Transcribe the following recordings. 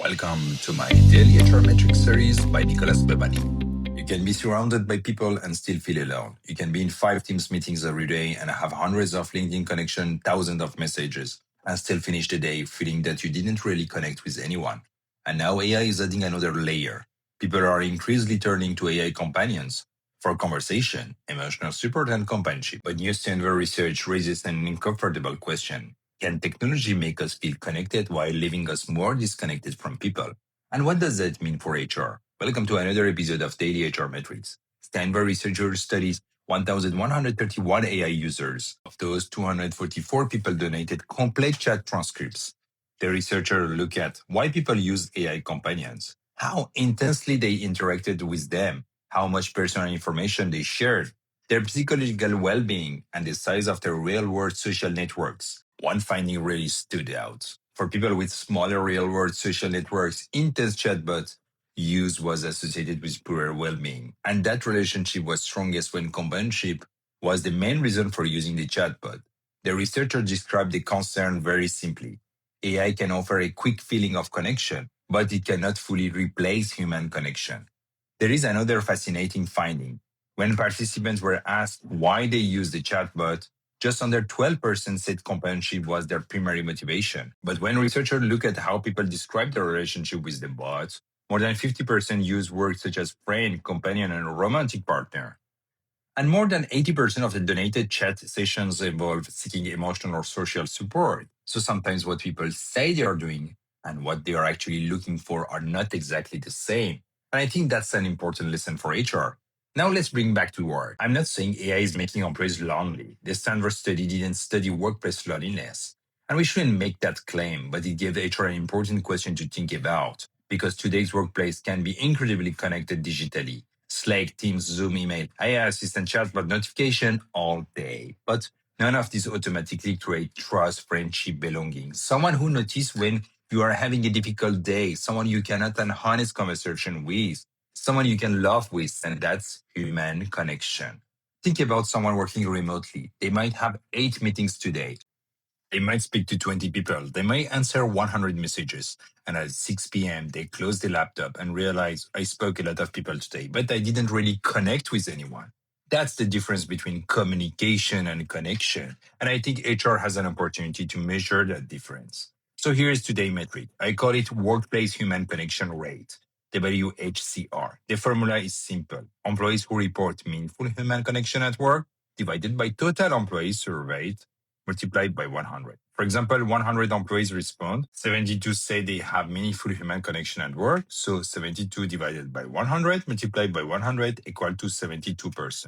Welcome to my daily HR Metrics series by Nicolas Bebani. You can be surrounded by people and still feel alone. You can be in 5 Teams meetings every day and have hundreds of LinkedIn connections, thousands of messages, and still finish the day feeling that you didn't really connect with anyone. And now AI is adding another layer. People are increasingly turning to AI companions for conversation, emotional support, and companionship. But new Stanford research raises an uncomfortable question. Can technology make us feel connected while leaving us more disconnected from people? And what does that mean for HR? Welcome to another episode of Daily HR Metrics. Stanford researchers studies 1,131 AI users. Of those, 244 people donated complete chat transcripts. The researchers look at why people use AI companions, how intensely they interacted with them, how much personal information they shared, their psychological well-being, and the size of their real-world social networks. One finding really stood out. For people with smaller real-world social networks, intense chatbot use was associated with poorer well-being. And that relationship was strongest when companionship was the main reason for using the chatbot. The researcher described the concern very simply. AI can offer a quick feeling of connection, but it cannot fully replace human connection. There is another fascinating finding. When participants were asked why they used the chatbot, just under 12% said companionship was their primary motivation. But when researchers look at how people describe their relationship with the bot, more than 50% use words such as friend, companion, and romantic partner. And more than 80% of the donated chat sessions involve seeking emotional or social support. So sometimes what people say they are doing and what they are actually looking for are not exactly the same. And I think that's an important lesson for HR. Now let's bring back to work. I'm not saying AI is making employees lonely. The Stanford study didn't study workplace loneliness. And we shouldn't make that claim, but it gave HR an important question to think about. Because today's workplace can be incredibly connected digitally. Slack, Teams, Zoom, email, AI assistant, chatbot, notification all day. But none of these automatically create trust, friendship, belonging. Someone who notices when you are having a difficult day, someone you can have an honest conversation with, someone you can laugh with, and that's human connection. Think about someone working remotely. They might have 8 meetings today. They might speak to 20 people. They may answer 100 messages. And at 6 p.m., they close the laptop and realize I spoke a lot of people today, but I didn't really connect with anyone. That's the difference between communication and connection. And I think HR has an opportunity to measure that difference. So here is today's metric. I call it Workplace Human Connection Rate, WHCR. The formula is simple. Employees who report meaningful human connection at work divided by total employees surveyed multiplied by 100. For example, 100 employees respond. 72 say they have meaningful human connection at work. So 72 divided by 100 multiplied by 100 equal to 72%.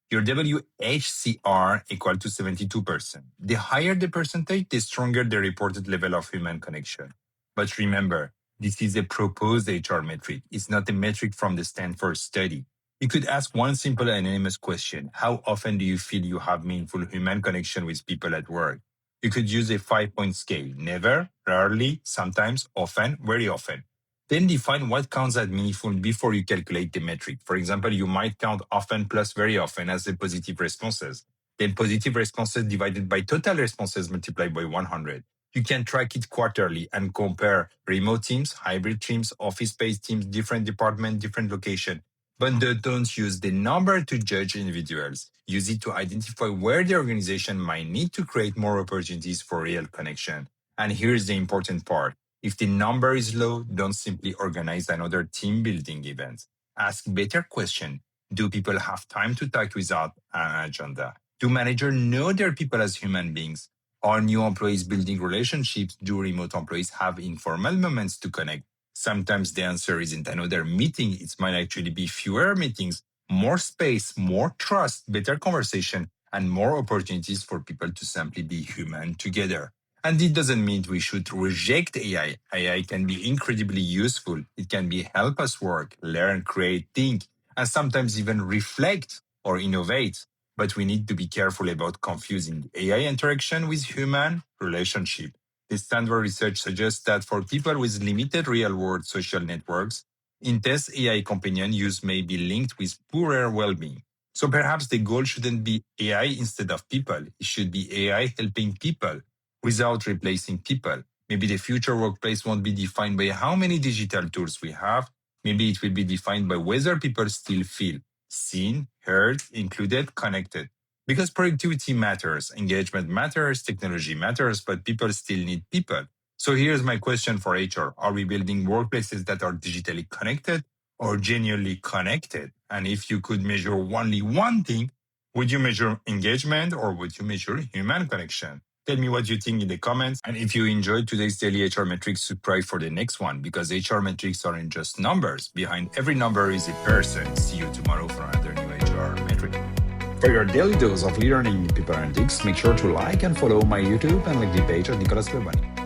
Your WHCR equal to 72%. The higher the percentage, the stronger the reported level of human connection. But remember, this is a proposed HR metric. It's not a metric from the Stanford study. You could ask one simple anonymous question. How often do you feel you have meaningful human connection with people at work? You could use a 5-point scale. Never, rarely, sometimes, often, very often. Then define what counts as meaningful before you calculate the metric. For example, you might count often plus very often as the positive responses. Then positive responses divided by total responses multiplied by 100. You can track it quarterly and compare remote teams, hybrid teams, office-based teams, different department, different location. But don't use the number to judge individuals. Use it to identify where the organization might need to create more opportunities for real connection. And here's the important part. If the number is low, don't simply organize another team building event. Ask better question. Do people have time to talk without an agenda? Do managers know their people as human beings? Are new employees building relationships? Do remote employees have informal moments to connect? Sometimes the answer isn't another meeting. It might actually be fewer meetings, more space, more trust, better conversation, and more opportunities for people to simply be human together. And it doesn't mean we should reject AI. AI can be incredibly useful. It can be help us work, learn, create, think, and sometimes even reflect or innovate. But we need to be careful about confusing AI interaction with human relationship. The Stanford research suggests that for people with limited real-world social networks, intense AI companion use may be linked with poorer well-being. So perhaps the goal shouldn't be AI instead of people. It should be AI helping people without replacing people. Maybe the future workplace won't be defined by how many digital tools we have. Maybe it will be defined by whether people still feel seen, heard, included, connected. Because productivity matters, engagement matters, technology matters, but people still need people. So here's my question for HR. Are we building workplaces that are digitally connected or genuinely connected? And if you could measure only one thing, would you measure engagement or would you measure human connection? Tell me what you think in the comments. And if you enjoyed today's daily HR metrics, subscribe for the next one because HR metrics aren't just numbers. Behind every number is a person. See you tomorrow for another new HR metric. For your daily dose of learning in people analytics, make sure to like and follow my YouTube and LinkedIn page at Nicolas Plebani.